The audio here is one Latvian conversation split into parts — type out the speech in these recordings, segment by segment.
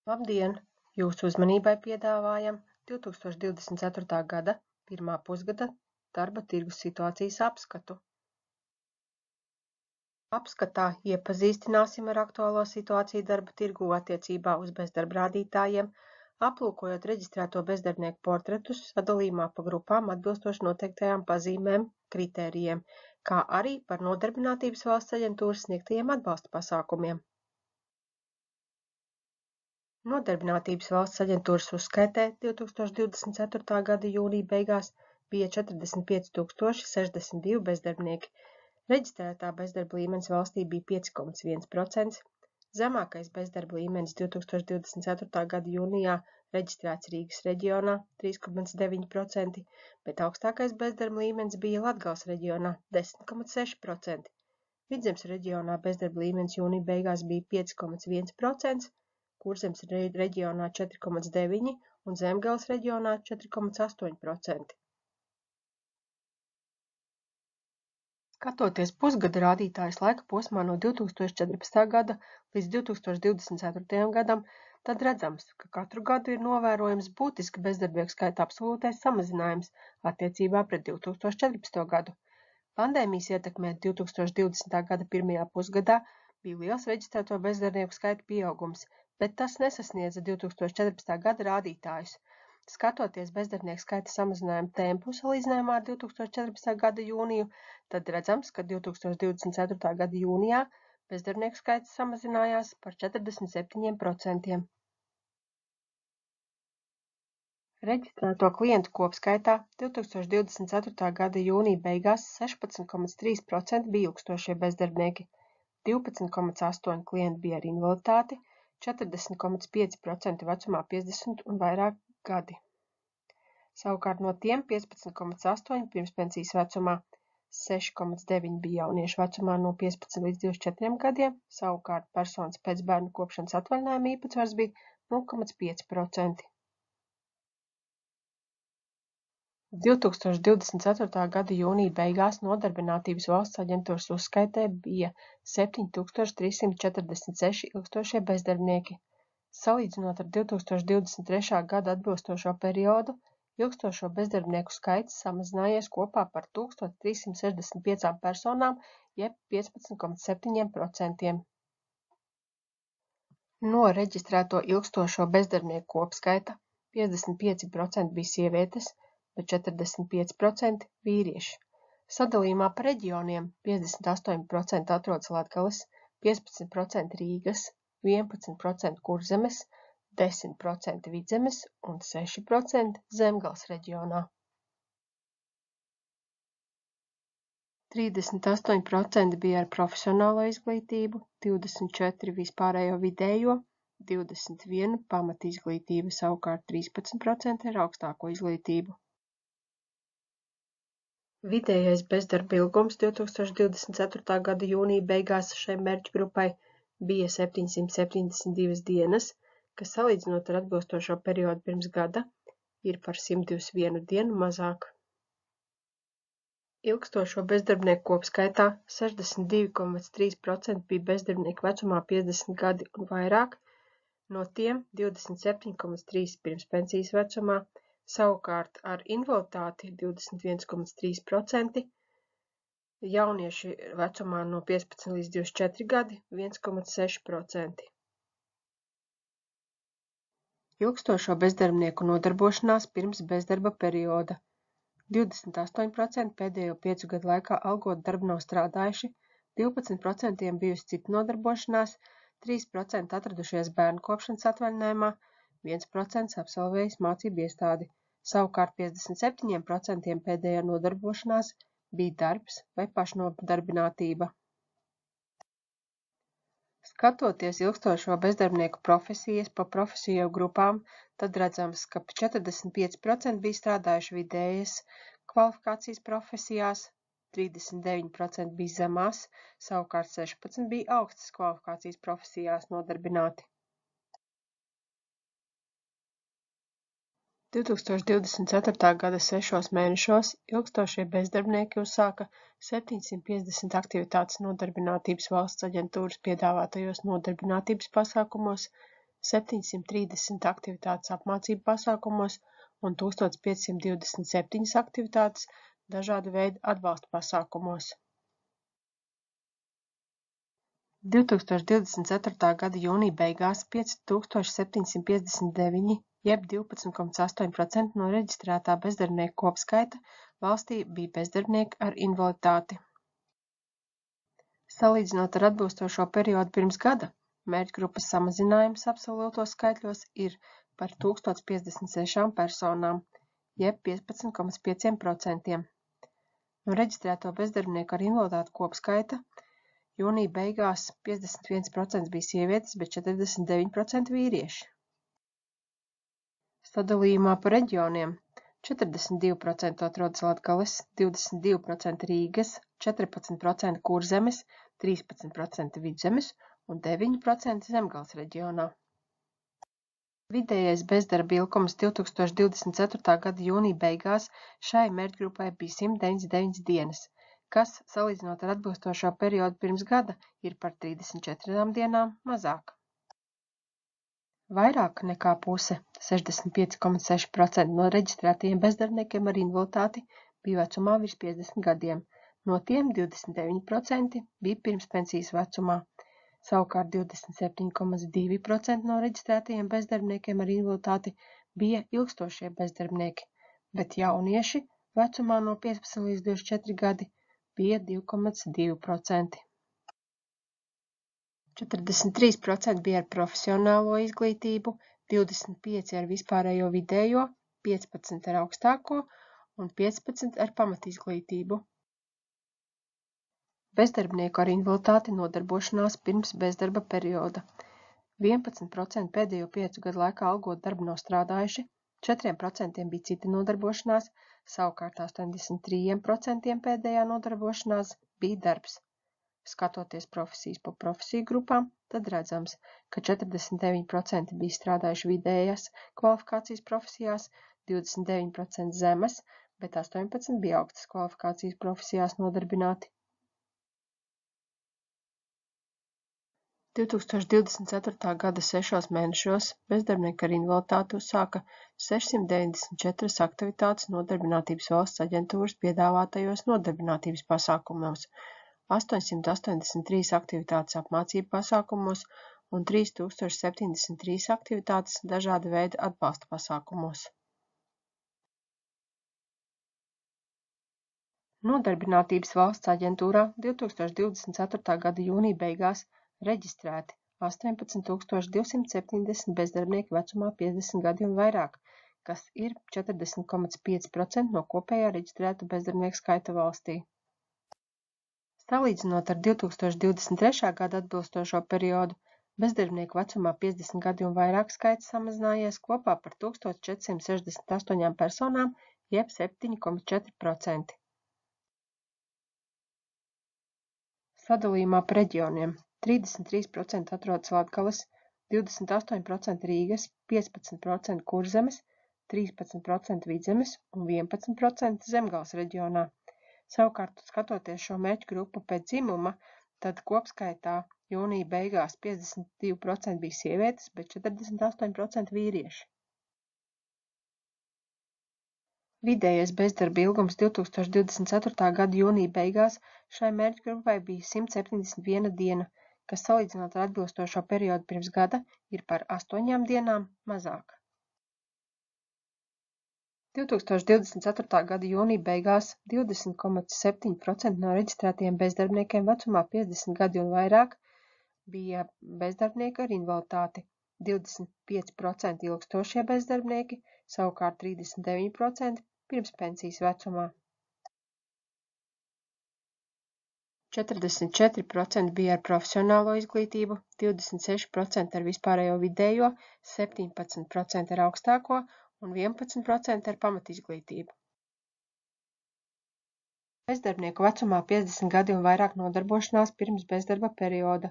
Labdien! Jūsu uzmanībai piedāvājam 2024. gada pirmā pusgada darba tirgus situācijas apskatu. Apskatā iepazīstināsim ar aktuālo situāciju darba tirgū attiecībā uz bezdarba rādītājiem, aplūkojot reģistrēto bezdarbnieku portretus sadalījumā pa grupām atbilstoši noteiktajām pazīmēm, kritērijiem, kā arī par Nodarbinātības valsts aģentūras sniegtajiem atbalsta pasākumiem. Nodarbinātības valsts aģentūras uzskaitē 2024. gada jūnija beigās bija 45 062 bezdarbnieki. Reģistrētā bezdarba līmenis valstī bija 5,1%, zemākais bezdarba līmenis 2024. gada jūnijā reģistrēts Rīgas reģionā 3,9%, bet augstākais bezdarba līmenis bija Latgales reģionā 10,6%. Vidzemes reģionā bezdarba līmenis jūnija beigās bija 5,1%, Kurzemes reģionā 4,9% un Zemgales reģionā 4,8%. Skatoties pusgada rādītājus laika posmā no 2014. gada līdz 2024. gadam, tad redzams, ka katru gadu ir novērojams būtiski bezdarbnieku skaita absolūtais samazinājums attiecībā pret 2014. gadu. Pandēmijas ietekmē 2020. gada pirmajā pusgadā bija liels reģistrēto bezdarbnieku skaita pieaugums, bet tas nesasniedza 2014. gada rādītājus. Skatoties bezdarbnieku skaita samazinājumu tempu salīdzinājumā ar 2014. gada jūniju, tad redzams, ka 2024. gada jūnijā bezdarbnieku skaits samazinājās par 47%. Reģistrēto klientu kopskaitā 2024. gada jūnija beigās 16,3% bija ilgstošie bezdarbnieki, 12,8% klienti bija ar invaliditāti, 40,5% vecumā 50 un vairāk gadi. Savukārt no tiem 15,8% pirmspensijas vecumā, 6,9% bija jauniešu vecumā no 15 līdz 24 gadiem, savukārt personas pēc bērnu kopšanas atvaļinājuma īpatsvars bija 0,5%. 2024. gada jūnija beigās Nodarbinātības valsts aģentūras uzskaitē bija 7346 ilgstošie bezdarbnieki. Salīdzinot ar 2023. gada atbilstošo periodu, ilgstošo bezdarbnieku skaits samazinājies kopā par 1365 personām, jeb 15,7%. No reģistrēto ilgstošo bezdarbnieku kopskaita 55% bija sievietes, bet 45% vīrieši. Sadalījumā pa reģioniem 58% atrodas Latgales, 15% Rīgas, 11% Kurzemes, 10% Vidzemes un 6% Zemgales reģionā. 38% bija ar profesionālo izglītību, 24% vispārējo vidējo, 21% pamatizglītība, savukārt 13% ar augstāko izglītību. Vidējais bezdarba ilgums 2024. gada jūnija beigās šai mērķgrupai bija 772 dienas, kas salīdzinot ar atbilstošo periodu pirms gada ir par 121 dienu mazāk. Ilgstošo bezdarbnieku kopskaitā 62,3% bija bezdarbnieki vecumā 50 gadi un vairāk, no tiem 27,3% pirmspensijas vecumā, savukārt ar invaliditāti 21,3%, jaunieši vecumā no 15 līdz 24 gadi 1,6%. Ilgstošo bezdarbnieku nodarbošanās pirms bezdarba perioda. 28% pēdējo 5 gadu laikā algotu darbu nav strādājuši, 12% bijusi cita nodarbošanās, 3% atradušies bērnu kopšanas atvaļinājumā, 1% absolvējis mācību iestādi, savukārt 57% pēdējā nodarbošanās bija darbs vai pašnodarbinātība. Skatoties ilgstošo bezdarbnieku profesijas pa profesiju grupām, tad redzams, ka 45% bija strādājuši vidējas kvalifikācijas profesijās, 39% bija zemās, savukārt 16% bija augstas kvalifikācijas profesijās nodarbināti. 2024. gada 6 mēnešos ilgstošie bezdarbnieki uzsāka 750 aktivitātes Nodarbinātības valsts aģentūras piedāvātajos nodarbinātības pasākumos, 730 aktivitātes apmācību pasākumos un 1527 aktivitātes dažāda veida atbalsta pasākumos. 2024. gada jūnija beigās 5759, jeb 12,8% no reģistrētā bezdarbnieku kopskaita valstī bija bezdarbnieki ar invaliditāti. Salīdzinot ar atbilstošo periodu pirms gada, mērķgrupas samazinājums absolūtos skaitļos ir par 1056 personām, jeb 15,5%. No reģistrēto bezdarbnieku ar invaliditāti kopskaita jūnija beigās 51% bija sievietes, bet 49% vīrieši. Sadalījumā pa reģioniem 42% atrodas Latgales, 22% Rīgas, 14% Kurzemes, 13% Vidzemes un 9% Zemgales reģionā. Vidējais bezdarba ilgums 2024. gada jūnija beigās šai mērķgrupai bija 199 dienas, kas, salīdzinot ar atbilstošo periodu pirms gada, ir par 34 dienām mazāk. Vairāk nekā puse, 65,6% no reģistrētajiem bezdarbniekiem ar invaliditāti bija vecumā virs 50 gadiem, no tiem 29% bija pirmspensijas vecumā. Savukārt 27,2% no reģistrētajiem bezdarbniekiem ar invaliditāti bija ilgstošie bezdarbnieki, bet jaunieši vecumā no 15 līdz 24 gadi bija 2,2%. 43% bija ar profesionālo izglītību, 25% ar vispārējo vidējo, 15% ar augstāko un 15% ar pamatizglītību. Bezdarbnieku ar invaliditāti nodarbošanās pirms bezdarba perioda. 11% pēdējo 5 gadu laikā algot darbu nav strādājuši, 4% bija cita nodarbošanās, savukārt 83% pēdējā nodarbošanās bija darbs. Skatoties profesijas pa profesiju grupām, tad redzams, ka 49% bija strādājuši vidējas kvalifikācijas profesijās, 29% zemes, bet 18% bija augstas kvalifikācijas profesijās nodarbināti. 2024. gada 6 mēnešos bezdarbnieki ar invaliditāti uzsāka 694 aktivitātes Nodarbinātības valsts aģentūras piedāvātajos nodarbinātības pasākumos, 883 aktivitātes apmācību pasākumos un 3073 aktivitātes dažāda veida atbalsta pasākumos. Nodarbinātības valsts aģentūrā 2024. gada jūnija beigās reģistrēti 18,270 bezdarbnieki vecumā 50 gadi un vairāk, kas ir 40,5% no kopējā reģistrētu bezdarbnieku skaita valstī. Salīdzinot ar 2023. gada atbilstošo periodu, bezdarbnieku vecumā 50 gadi un vairāk skaits samazinājies kopā par 1468 personām, jeb 7,4%. Sadalījumā pa reģioniem 33% atrodas Latgales, 28% Rīgas, 15% Kurzemes, 13% Vidzemes un 11% Zemgales reģionā. Savukārt, skatoties šo mērķu grupu pēc dzimuma, tad kopskaitā jūnija beigās 52% bija sievietes, bet 48% vīrieši. Vidējais bezdarba ilgums 2024. gada jūnija beigās šai mērķgrupai bija 171 diena, kas salīdzinot ar atbilstošo periodu pirms gada ir par 8 dienām mazāk. 2024. gada jūnija beigās 20,7% no reģistrētajiem bezdarbniekiem vecumā 50 gadi un vairāk bija bezdarbnieki ar invaliditāti, 25% ilgstošie bezdarbnieki, savukārt 39% pirmspensijas vecumā. 44% bija ar profesionālo izglītību, 26% ar vispārējo vidējo, 17% ar augstāko un 11% ar pamatizglītību. Bezdarbnieku vecumā 50 gadi un vairāk nodarbošanās pirms bezdarba perioda.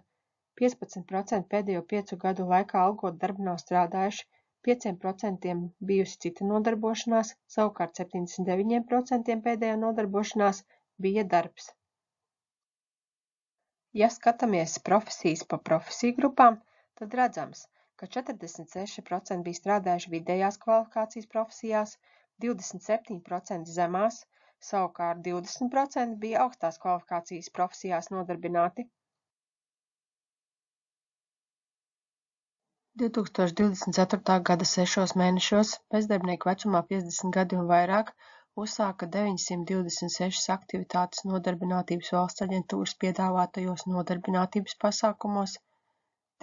15% pēdējo 5 gadu laikā algot darbu nav strādājuši, 5% bijusi cita nodarbošanās, savukārt 79% pēdējā nodarbošanās bija darbs. Ja skatāmies profesijas pa profesiju grupām, tad redzams, ka 46% bija strādājuši vidējās kvalifikācijas profesijās, 27% zemās, savukārt 20% bija augstās kvalifikācijas profesijās nodarbināti. 2024. gada 6 mēnešos bezdarbnieku vecumā 50 gadi un vairāk uzsāka 926 aktivitātes Nodarbinātības valsts aģentūras piedāvātajos nodarbinātības pasākumos,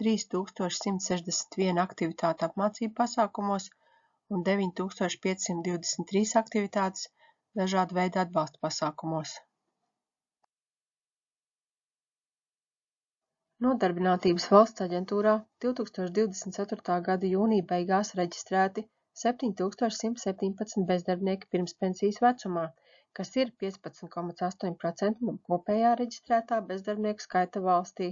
3161 aktivitāte apmācību pasākumos un 9523 aktivitātes dažāda veida atbalsta pasākumos. Nodarbinātības valsts aģentūrā 2024. gada jūnija beigās reģistrēti 7117 bezdarbnieki pirmspensijas vecumā, kas ir 15,8% no kopējā reģistrētā bezdarbnieku skaita valstī.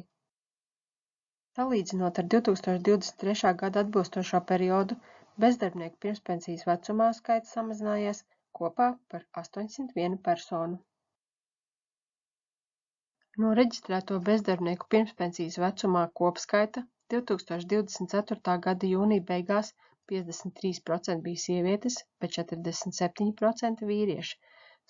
Salīdzinot ar 2023. gada atbilstošo periodu, bezdarbnieku pirmspensijas vecumā skaits samazinājies kopā par 801 personu. No reģistrēto bezdarbnieku pirmspensijas vecumā kopskaita 2024. gada jūnija beigās 53% bija sievietes, bet 47% vīrieši.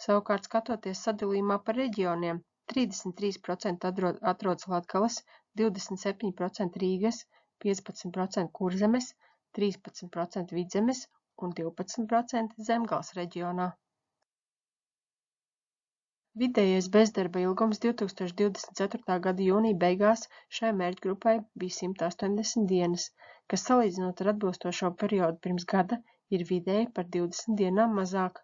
Savukārt, skatoties sadalījumā par reģioniem, 33% atrodas Latgales, 27% Rīgas, 15% Kurzemes, 13% Vidzemes un 12% Zemgales reģionā. Vidējais bezdarba ilgums 2024. gada jūnija beigās šai mērķgrupai bija 180 dienas, kas salīdzinot ar atbilstošo periodu pirms gada ir vidēji par 20 dienām mazāk.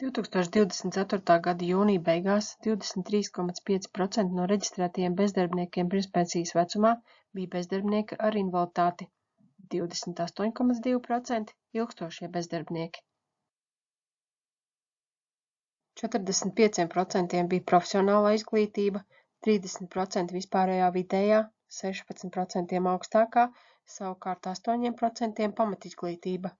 2024. gada jūnija beigās 23,5% no reģistrētajiem bezdarbniekiem pirmspensijas vecumā bija bezdarbnieki ar invaliditāti, 28,2% ilgstošie bezdarbnieki. 45% bija profesionālā izglītība, 30% vispārējā vidējā, 16% augstākā, savukārt 8% pamatizglītība.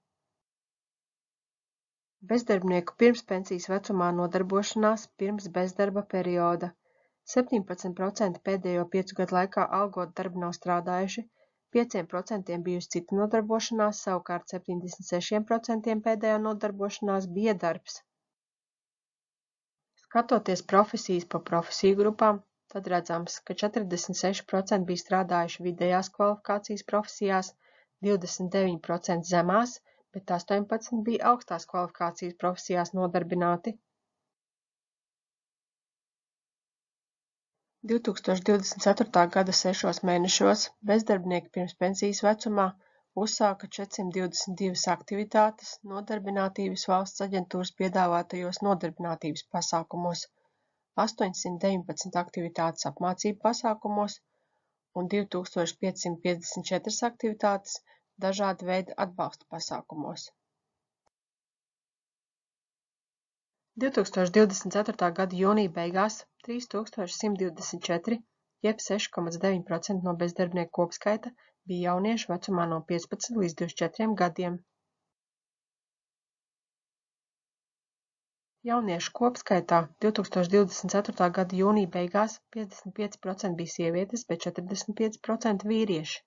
Bezdarbnieku pirmspensijas vecumā nodarbošanās pirms bezdarba perioda. 17% pēdējo 5 gadu laikā algot darbu nav strādājuši, 5% bijusi cita nodarbošanās, savukārt 76% pēdējā nodarbošanās bija darbs. Skatoties profesijas pa profesiju grupām, tad redzams, ka 46% bija strādājuši vidējās kvalifikācijas profesijās, 29% zemās, bet 18% bija augstās kvalifikācijas profesijās nodarbināti. 2024. gada 6 mēnešos bezdarbnieki pirmspensijas vecumā uzsāka 422 aktivitātes Nodarbinātības valsts aģentūras piedāvātajos nodarbinātības pasākumos, 819 aktivitātes apmācību pasākumos un 2554 aktivitātes dažāda veida atbalsta pasākumos. 2024. gada jūnija beigās 3124, jeb 6,9% no bezdarbnieku kopskaita bija jaunieši vecumā no 15 līdz 24 gadiem. Jauniešu kopskaitā 2024. gada jūnija beigās 55% bija sievietes, bet 45% vīrieši.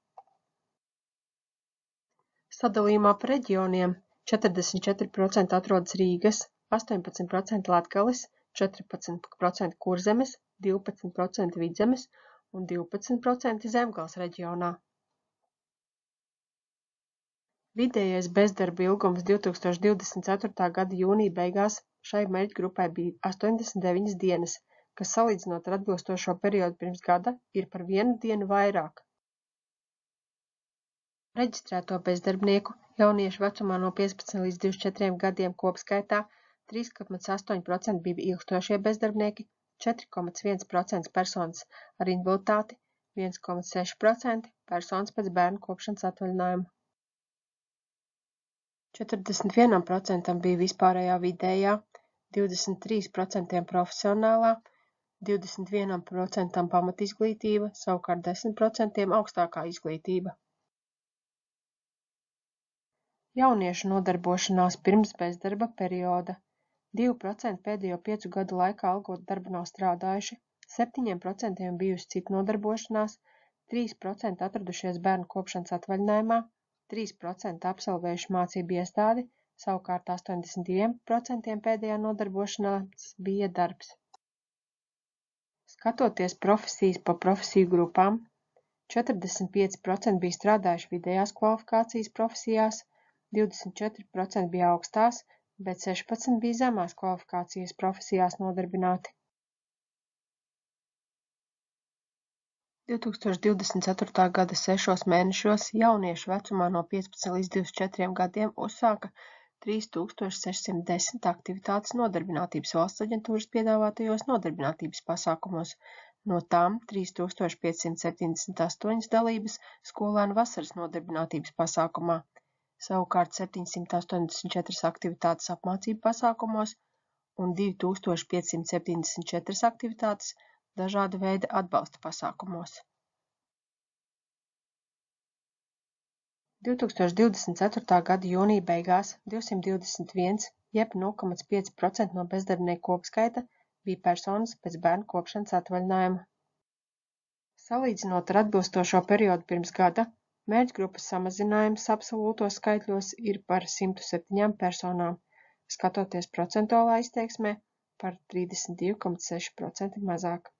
Sadalījumā pa reģioniem 44% atrodas Rīgas, 18% Latgales, 14% Kurzemes, 12% Vidzemes un 12% Zemgales reģionā. Vidējais bezdarba ilgums 2024. gada jūnija beigās šai mērķgrupai bija 89 dienas, kas salīdzinot ar atbilstošo periodu pirms gada ir par 1 dienu vairāk. Reģistrēto bezdarbnieku jauniešu vecumā no 15 līdz 24 gadiem kopskaitā 3,8% bija ilgstošie bezdarbnieki, 4,1% personas ar invaliditāti, 1,6% personas pēc bērnu kopšanas atvaļinājuma. 41% bija vispārējā vidējā, 23% profesionālā, 21% pamatizglītība, savukārt 10% augstākā izglītība. Jauniešu nodarbošanās pirms bezdarba perioda. 2% pēdējo 5 gadu laikā algot darbu nav strādājuši, 7% bijusi cita nodarbošanās, 3% atradušies bērnu kopšanas atvaļinājumā, 3% absolvējuši mācību iestādi, savukārt 82% pēdējā nodarbošanās bija darbs. Skatoties profesijas pa profesiju grupām, 45% bija strādājuši vidējās kvalifikācijas profesijās, 24% bija augstās, bet 16% bija zemās kvalifikācijas profesijās nodarbināti. 2024. gada 6 mēnešos jauniešu vecumā no 15 līdz 24 gadiem uzsāka 3610 aktivitātes Nodarbinātības valsts aģentūras piedāvātajos nodarbinātības pasākumos, no tām 3578 dalības skolēnu vasaras nodarbinātības pasākumā, savukārt 784 aktivitātes apmācību pasākumos un 2574 aktivitātes dažāda veida atbalsta pasākumos. 2024. gada jūnija beigās 221, jeb 0,5% no bezdarbnieku kopskaita bija personas pēc bērnu kopšanas atvaļinājuma. Salīdzinot ar atbilstošo periodu pirms gada, mērķgrupas samazinājums absolūtos skaitļos ir par 107 personām, skatoties procentuālā izteiksmē par 32,6% mazāk.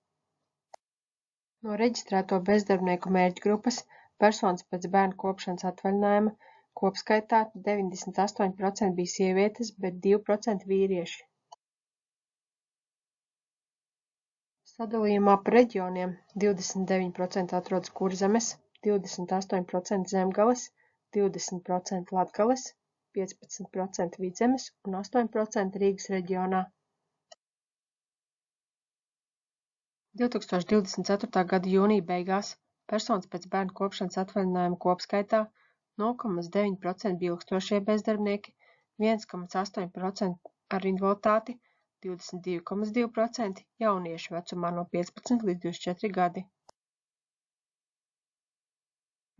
No reģistrēto bezdarbnieku mērķgrupas personas pēc bērnu kopšanas atvaļinājuma kopskaitā 98% bija sievietes, bet 2% vīrieši. Sadalījumā pa reģioniem 29% atrodas Kurzemes, 28% Zemgales, 20% Latgales, 15% Vidzemes un 8% Rīgas reģionā. 2024. gada jūnija beigās personas pēc bērnu kopšanas atvaļinājuma kopskaitā 0,9% bija ilgstošie bezdarbnieki, 1,8% ar invaliditāti, 22,2% jaunieši vecumā no 15 līdz 24 gadi.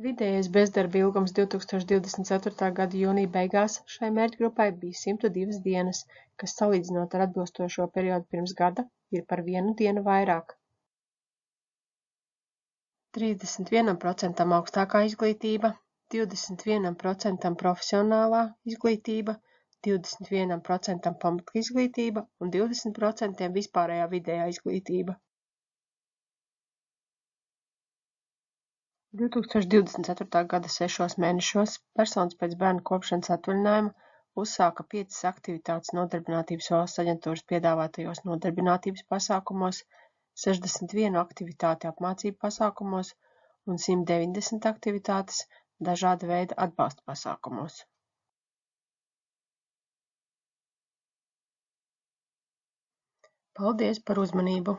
Vidējais bezdarba ilgums 2024. gada jūnija beigās šai mērķgrupai bija 102 dienas, kas salīdzinot ar atbilstošo periodu pirms gada ir par 1 dienu vairāk. 31% augstākā izglītība, 21% profesionālā izglītība, 21% pamatizglītība un 20% vispārējā vidējā izglītība. 2024. gada 6 mēnešos personas pēc bērnu kopšanas atvaļinājuma uzsāka 5 aktivitātes Nodarbinātības valsts aģentūras piedāvātajos nodarbinātības pasākumos, 61 aktivitāti apmācību pasākumos un 190 aktivitātes dažāda veida atbalsta pasākumos. Paldies par uzmanību!